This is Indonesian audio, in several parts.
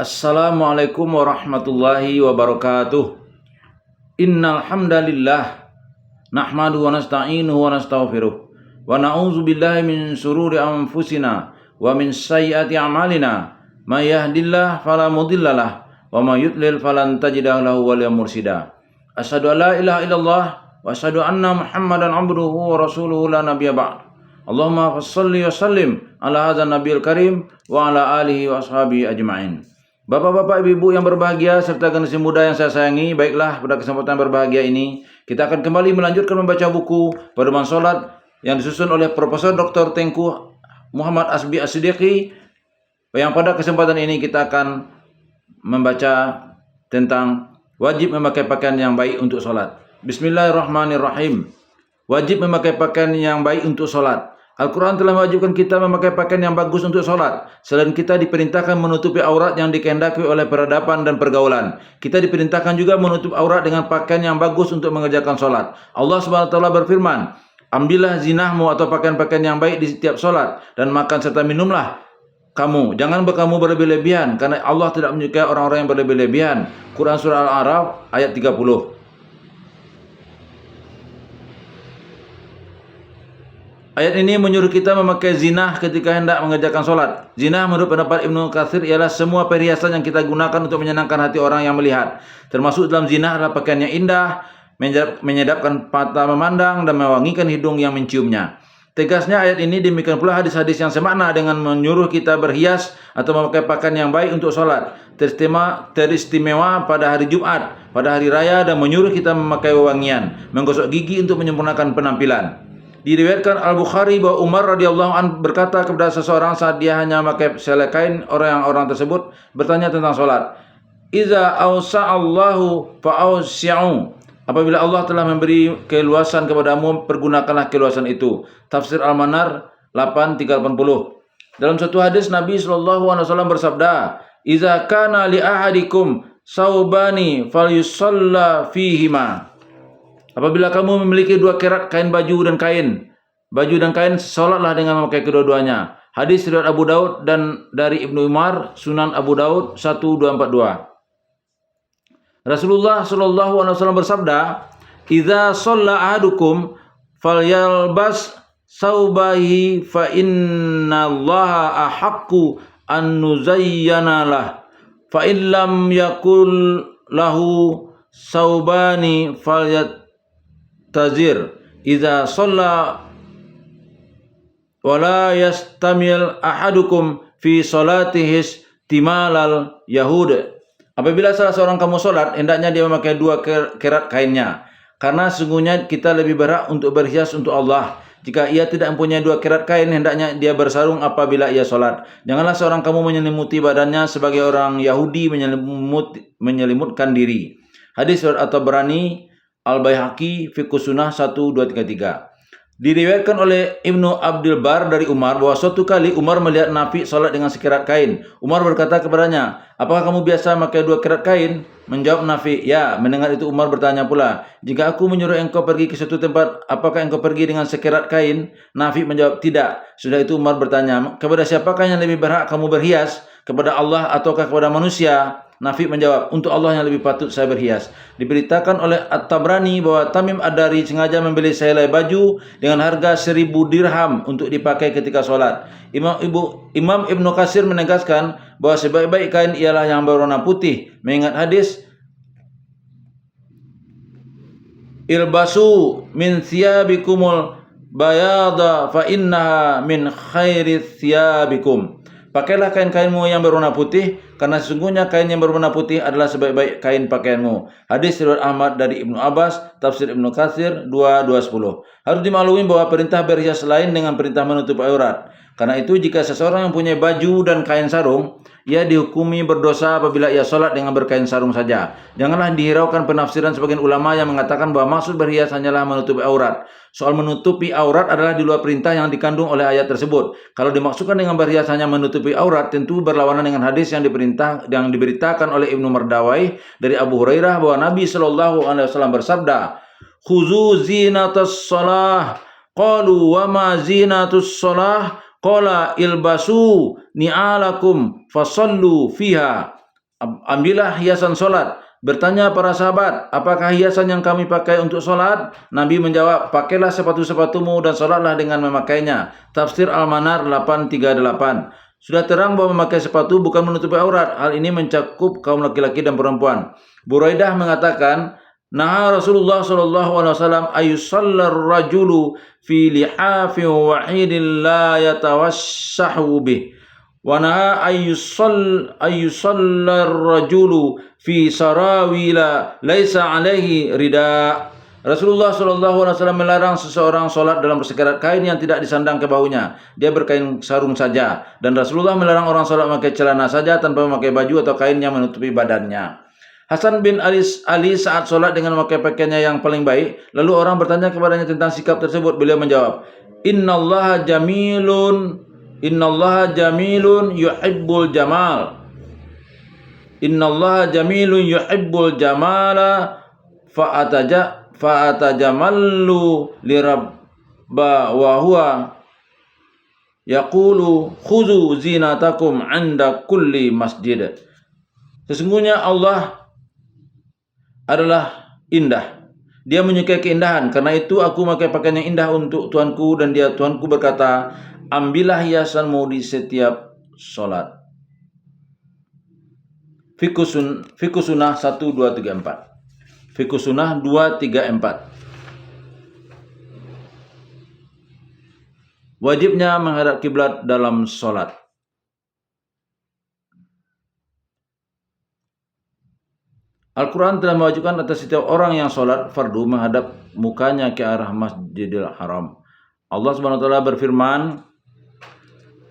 Assalamualaikum warahmatullahi wabarakatuh. Innal hamdalillah nahmaduhu wa nasta'inuhu wa nastaghfiruh wa na'udzu billahi min shururi anfusina wa min sayyiati a'malina. May yahdihillahu fala mudhillalah wa may yudlil falan tajida lahu waliyyan mursyida. Asyhadu an la ilaha illallah wa asyhadu anna Muhammadan abduhu wa rasuluhu la nabiyya ba'd. Allahumma shalli wa sallim ala hadzal nabiyil karim wa ala alihi wa ashabihi ajma'in. Bapak-bapak, ibu-ibu yang berbahagia serta generasi muda yang saya sayangi, baiklah pada kesempatan berbahagia ini kita akan kembali melanjutkan membaca buku Pedoman Salat yang disusun oleh Profesor Dr. Tengku Muhammad Asbi As-Siddiqi, yang pada kesempatan ini kita akan membaca tentang wajib memakai pakaian yang baik untuk salat. Bismillahirrahmanirrahim. Wajib memakai pakaian yang baik untuk salat. Al-Quran telah mewajibkan kita memakai pakaian yang bagus untuk sholat. Selain kita diperintahkan menutupi aurat yang dikehendaki oleh peradaban dan pergaulan, kita diperintahkan juga menutup aurat dengan pakaian yang bagus untuk mengerjakan sholat. Allah SWT berfirman, ambillah zinahmu atau pakaian-pakaian yang baik di setiap sholat, dan makan serta minumlah kamu. Jangan kamu berlebih-lebihan, karena Allah tidak menyukai orang-orang yang berlebih-lebihan. Quran Surah Al-A'raf ayat 30. Ayat ini menyuruh kita memakai zinah ketika hendak mengerjakan sholat. Zinah menurut pendapat Ibnu Katsir ialah semua perhiasan yang kita gunakan untuk menyenangkan hati orang yang melihat. Termasuk dalam zinah adalah pakaian yang indah, menyedapkan mata memandang, dan mewangikan hidung yang menciumnya. Tegasnya ayat ini demikian pula hadis-hadis yang semakna dengan menyuruh kita berhias atau memakai pakaian yang baik untuk sholat. Teristimewa pada hari Jumat, pada hari raya, dan menyuruh kita memakai wewangian, menggosok gigi untuk menyempurnakan penampilan. Diriwayatkan Al-Bukhari bahwa Umar radhiyallahu an berkata kepada seseorang saat dia hanya memakai selai kain, orang tersebut bertanya tentang salat. Iza awsa'allahu fa'awsi'u. Apabila Allah telah memberi keluasan kepadamu, pergunakanlah keluasan itu. Tafsir Al-Manar 8:380. Dalam satu hadis Nabi sallallahu alaihi wasallam bersabda, "Iza kana li ahadikum saubani falyusalla fihima." Apabila kamu memiliki dua kerat kain baju dan kain, salatlah dengan memakai kedua-duanya. Hadis riwayat Abu Daud dan dari Ibnu Umar, Sunan Abu Daud 1242. Rasulullah sallallahu alaihi wasallam bersabda, "Idza shalla ahadukum falyalbas saubahi fa innallaha ahaqqu an nuzayyana lah. Fa in lam yakul lahu saubani falyatazir. Idza shalla wala yastamil ahadukum fi salatihi timalal yahud." Apabila salah seorang kamu sholat, hendaknya dia memakai dua kerat kainnya, karena sesungguhnya kita lebih berhak untuk berhias untuk Allah. Jika ia tidak mempunyai dua kerat kain, hendaknya dia bersarung apabila ia sholat. Janganlah seorang kamu menyelimuti badannya sebagai orang Yahudi menyelimutkan diri. Hadis surat At-Tabrani Al-Baihaqi Fiqh Sunnah 1233. Diriwayatkan oleh Ibnu Abdul Bar dari Umar bahwa suatu kali Umar melihat Nafi salat dengan sekerat kain. Umar berkata kepadanya, "Apakah kamu biasa memakai dua kerat kain?" Menjawab Nafi, "Ya." Mendengar itu Umar bertanya pula, "Jika aku menyuruh engkau pergi ke suatu tempat, apakah engkau pergi dengan sekerat kain?" Nafi menjawab, "Tidak." Sudah itu Umar bertanya, "Kepada siapakah yang lebih berhak kamu berhias? Kepada Allah ataukah kepada manusia?" Nafi menjawab, "Untuk Allah yang lebih patut saya berhias." Diberitakan oleh At-Tabrani bahwa Tamim Ad-Dari sengaja membeli sehelai baju dengan harga 1000 dirham untuk dipakai ketika sholat. Imam Ibnu Katsir menegaskan bahwa sebaik-baik kain ialah yang berwarna putih, mengingat hadis, "Ilbasu min thiyabikumul bayada fa innaha min khairi thiyabikum." Pakailah kain-kainmu yang berwarna putih, karena sesungguhnya kain yang berwarna putih adalah sebaik-baik kain pakaianmu. Hadis riwayat Ahmad dari Ibnu Abbas, tafsir Ibnu Katsir 2210. Harus dimaklumi bahwa perintah berhias lain dengan perintah menutup aurat. Karena itu jika seseorang yang punya baju dan kain sarung, ia dihukumi berdosa apabila ia sholat dengan berkain sarung saja. Janganlah dihiraukan penafsiran sebagian ulama yang mengatakan bahwa maksud berhias hanyalah menutupi aurat. Soal menutupi aurat adalah di luar perintah yang dikandung oleh ayat tersebut. Kalau dimaksudkan dengan berhias hanya menutupi aurat, tentu berlawanan dengan hadis yang diberitakan oleh Ibnu Mardawai dari Abu Hurairah bahwa Nabi Shallallahu alaihi wasallam bersabda, "Khuzu zinatus shalah." Qalu wa ma zinatus shalah? Qala ilbasu ni'alakum fasallu fiha. ambillah hiasan solat. Bertanya para sahabat, apakah hiasan yang kami pakai untuk solat? Nabi menjawab, pakailah sepatu-sepatumu dan solatlah dengan memakainya. Tafsir Al-Manar 838. Sudah terang bahwa memakai sepatu bukan menutupi aurat. Hal ini mencakup kaum laki-laki dan perempuan. Buraidah mengatakan, nah Rasulullah SAW ayusallar rajulu fi lihafi wahidin la yatawassahu bih. Wa naha ayyusallar rajulu fi sarawila laisa alaihi rida. Rasulullah SAW melarang seseorang sholat dalam bersekarat kain yang tidak disandang ke bahunya. Dia berkain sarung saja. Dan Rasulullah melarang orang sholat memakai celana saja tanpa memakai baju atau kain yang menutupi badannya. Hasan bin Ali saat sholat dengan memakai pakaiannya yang paling baik. Lalu orang bertanya kepadanya tentang sikap tersebut. Beliau menjawab, Innallaha jamilun yuhibbul jamal. Innallaha jamilun yuhibbul jamala fa'atajamallu lirabba wa huwa yaqulu khuzu zinatakum 'inda kulli masjid. Sesungguhnya Allah adalah indah. Dia menyukai keindahan. Karena itu aku memakai pakaian yang indah untuk Tuanku, dan Tuanku berkata, ambillah hiasanmu di setiap solat. Fiqh Sunnah 1, 2, 3, 4. Fiqh Sunnah 2, 3, 4. Wajibnya menghadap kiblat dalam solat. Al-Quran telah mewajibkan atas setiap orang yang sholat fardu menghadap mukanya ke arah Masjidil Haram. Allah Subhanahu wa taala berfirman,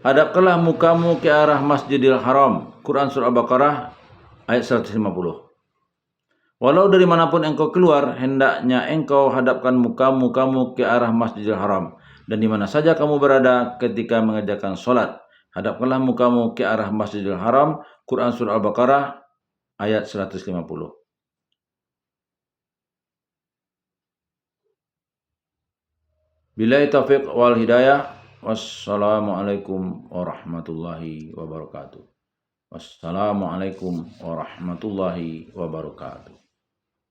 hadapkanlah mukamu ke arah Masjidil Haram. Quran surah Al-Baqarah ayat 150. Walau dari manapun engkau keluar, hendaknya engkau hadapkan mukamu ke arah Masjidil Haram. Dan di mana saja kamu berada ketika mengerjakan sholat, hadapkanlah mukamu ke arah Masjidil Haram. Quran surah Al-Baqarah ayat 150. Billahi taufiq wal hidayah. Wassalamualaikum warahmatullahi wabarakatuh. Wassalamualaikum warahmatullahi wabarakatuh.